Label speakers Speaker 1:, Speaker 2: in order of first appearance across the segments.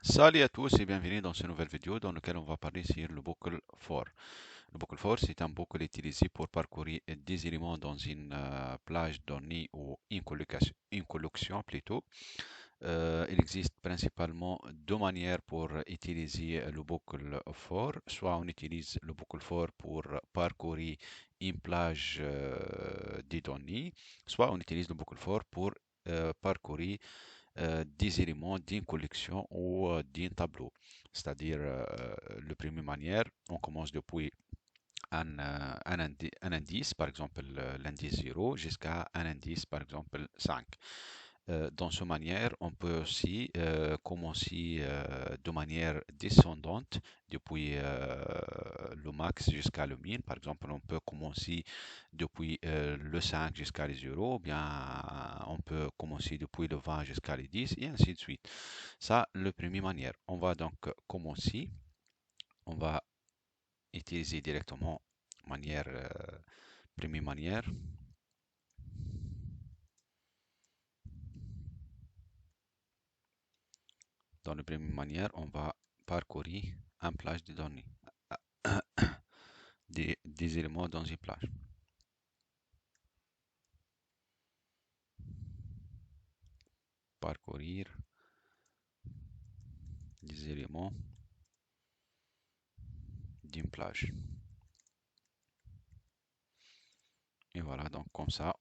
Speaker 1: Salut à tous et bienvenue dans cette nouvelle vidéo dans laquelle on va parler sur le bucle for. Le bucle for, c'est un bucle utilisé pour parcourir des éléments dans une plage donnée ou une collection plutôt. Il existe principalement deux manières pour utiliser le bucle for. Soit on utilise le bucle for pour parcourir une plage des données, soit on utilise le bucle for pour parcourir des éléments d'une collection ou d'un tableau. C'est-à-dire, la première manière, on commence depuis un indice, par exemple l'indice 0, jusqu'à un indice, par exemple 5. Dans cette manière, on peut aussi commencer de manière descendante depuis le max jusqu'à le min. Par exemple, on peut commencer depuis le 5 jusqu'à les 0, ou bien on peut commencer depuis le 20 jusqu'à les 10 et ainsi de suite. Ça, la première manière. On va donc commencer. On va utiliser directement manière, première manière. Dans la première manière, on va parcourir un plage de données, des éléments dans une plage. Parcourir des éléments d'une plage. Et voilà, donc comme ça,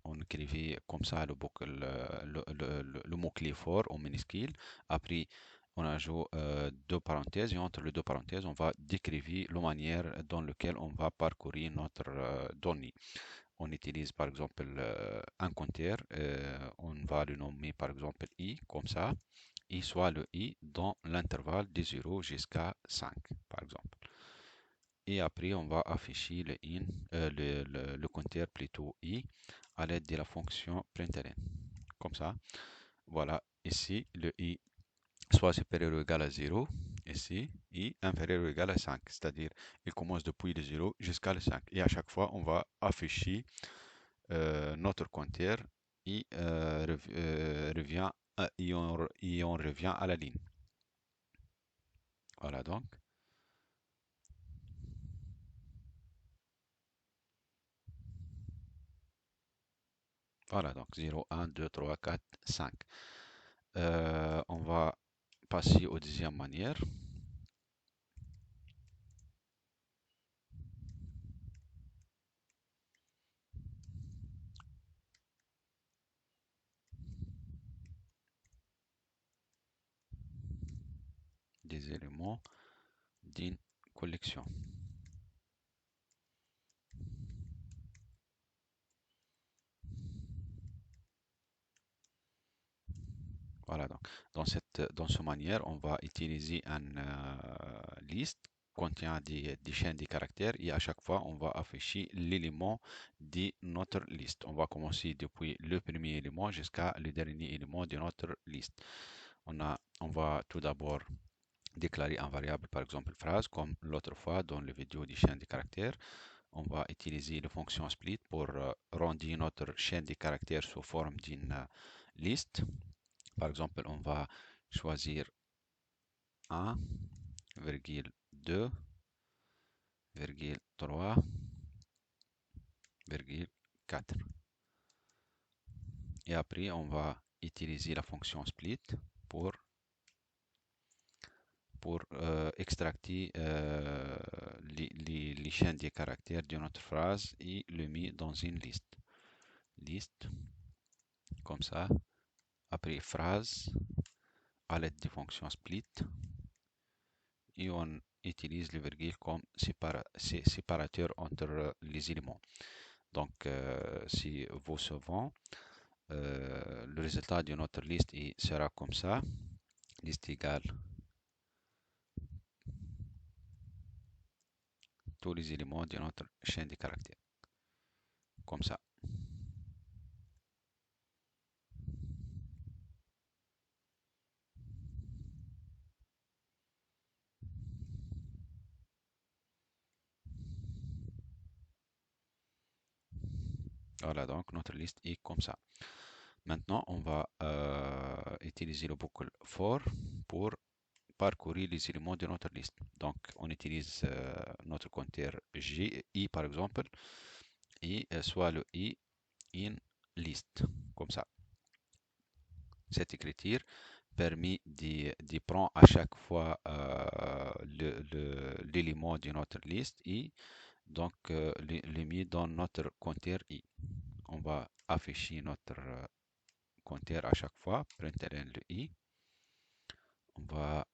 Speaker 1: on écrivait comme ça le mot-clé fort en minuscule. Après, on ajoute deux parenthèses et entre les deux parenthèses, on va décrire la manière dans laquelle on va parcourir notre donnée. On utilise par exemple un compteur, on va le nommer par exemple i, comme ça, i soit le i dans l'intervalle de 0 jusqu'à 5, par exemple. Et après, on va afficher le compteur plutôt i à l'aide de la fonction println. Comme ça, voilà, ici, le i soit supérieur ou égal à 0, ici, i inférieur ou égal à 5, c'est-à-dire il commence depuis le 0 jusqu'à le 5. Et à chaque fois, on va afficher notre compteur et, revient, et on revient à la ligne. Voilà donc. Voilà donc 0, 1, 2, 3, 4, 5. On va passer aux deuxième manière. Des éléments d'une collection. Voilà donc. Dans cette manière, on va utiliser une liste contient des chaînes de caractères et à chaque fois, on va afficher l'élément de notre liste. On va commencer depuis le premier élément jusqu'à le dernier élément de notre liste. On va tout d'abord déclarer un variable, par exemple phrase, comme l'autre fois dans le vidéo des chaînes de caractères. On va utiliser la fonction split pour rendre notre chaîne de caractères sous forme d'une liste. Par exemple, on va choisir 1, 2, 3, 4. Et après, on va utiliser la fonction split pour, extracter les chaînes de caractères de notre phrase et le mettre dans une liste. Liste, comme ça. Après, phrase à l'aide de fonction split. Et on utilise le virgule comme séparateur entre les éléments. Donc, si vous savez, le résultat de notre liste sera comme ça. Liste égale tous les éléments de notre chaîne de caractères. Comme ça. Voilà, donc notre liste est comme ça. Maintenant, on va utiliser le boucle for pour parcourir les éléments de notre liste. Donc, on utilise notre compteur i par exemple, et soit le i in list, comme ça. Cette écriture permet d'y prendre à chaque fois l'élément de notre liste et donc les mis dans notre compteur i. On va afficher notre compteur à chaque fois, println le i. On va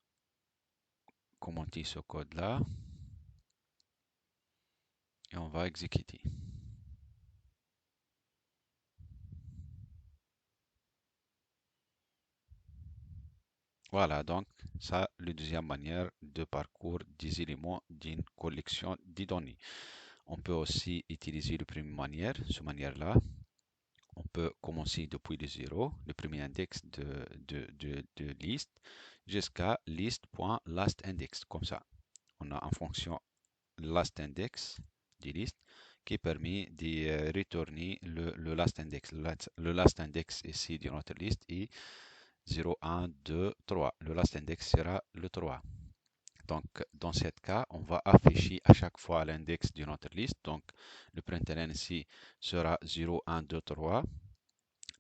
Speaker 1: commenter ce code-là et on va exécuter. Voilà, donc ça, la deuxième manière de parcours des éléments d'une collection de données. On peut aussi utiliser la première manière, cette manière-là. On peut commencer depuis le 0, le premier index de liste, jusqu'à list.lastIndex, comme ça. On a en fonction lastIndex de liste qui permet de retourner le last index. Le last index ici de notre liste est 0, 1, 2, 3. Le last index sera le 3. Donc, dans ce cas, on va afficher à chaque fois l'index de notre liste. Donc, le println ici sera 0, 1, 2, 3.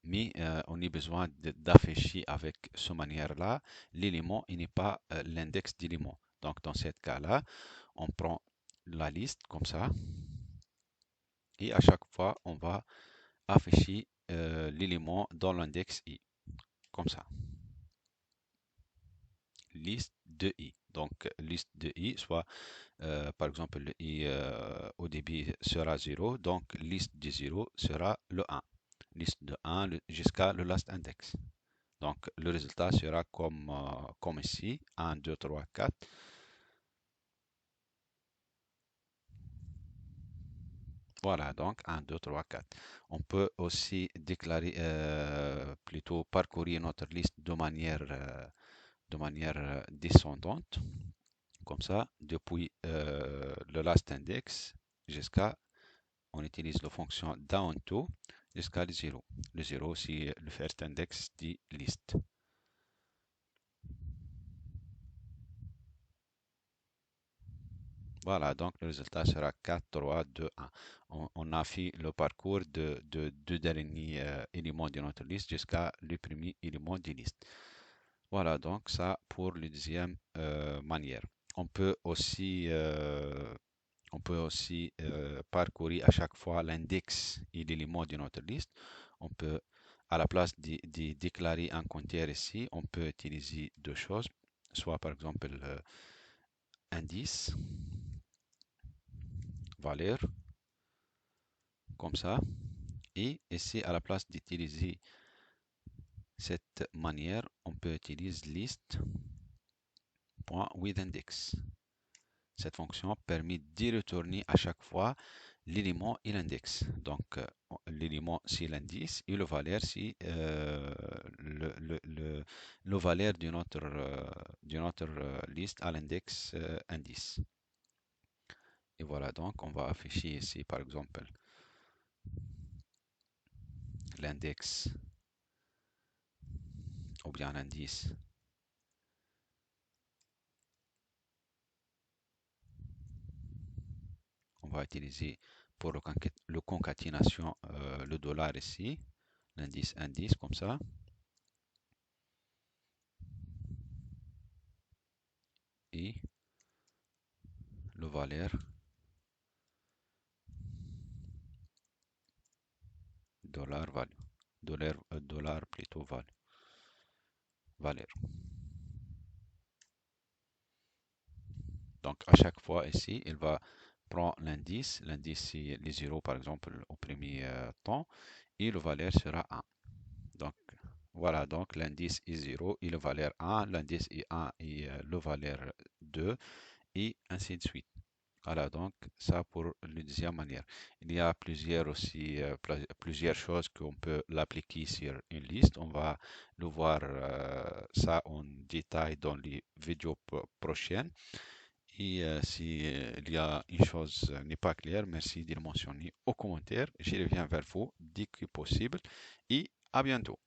Speaker 1: Mais on a besoin d'afficher avec cette manière-là l'élément et n'est pas l'index d'élément. Donc, dans ce cas-là, on prend la liste comme ça. Et à chaque fois, on va afficher l'élément dans l'index i, comme ça. Liste de i. Donc, liste de i, soit par exemple, le i au début sera 0, donc liste de 0 sera le 1. Liste de 1 jusqu'à le last index. Donc, le résultat sera comme ici, 1, 2, 3, 4. Voilà, donc 1, 2, 3, 4. On peut aussi déclarer, plutôt parcourir notre liste de manière descendante, comme ça, depuis le last index jusqu'à, on utilise la fonction down to jusqu'à le 0. Le 0, c'est le first index de liste. Voilà, donc le résultat sera 4, 3, 2, 1. On a fait le parcours de deux derniers éléments de notre liste jusqu'à le premier élément de liste. Voilà, donc ça pour la deuxième manière. On peut aussi, parcourir à chaque fois l'index et l'élément de notre liste. On peut, à la place de déclarer un compteur ici, on peut utiliser deux choses, soit par exemple indice, valeur, comme ça. Et ici, à la place d'utiliser cette manière, on peut utiliser list.withIndex. Cette fonction permet de retourner à chaque fois l'élément et l'index. Donc, l'élément, c'est l'indice et le valeur, c'est le valeur de notre liste à l'index indice. Et voilà, donc, on va afficher ici, par exemple, l'index ou bien l'indice. On va utiliser pour le concaténation le dollar ici, l'indice indice comme ça. Et le valeur dollar value. Dollar plutôt valeur. Donc à chaque fois ici, il va prendre l'indice. L'indice c'est les 0 par exemple au premier temps et le valeur sera 1. Donc voilà, donc l'indice est 0 et le valeur 1, l'indice est 1 et le valeur 2 et ainsi de suite. Voilà, donc ça pour la deuxième manière. Il y a plusieurs aussi, plusieurs choses qu'on peut l'appliquer sur une liste. On va le voir ça en détail dans les vidéos prochaines. Et si il y a une chose n'est pas claire, merci de le mentionner au commentaire. Je reviens vers vous dès que possible. Et À bientôt.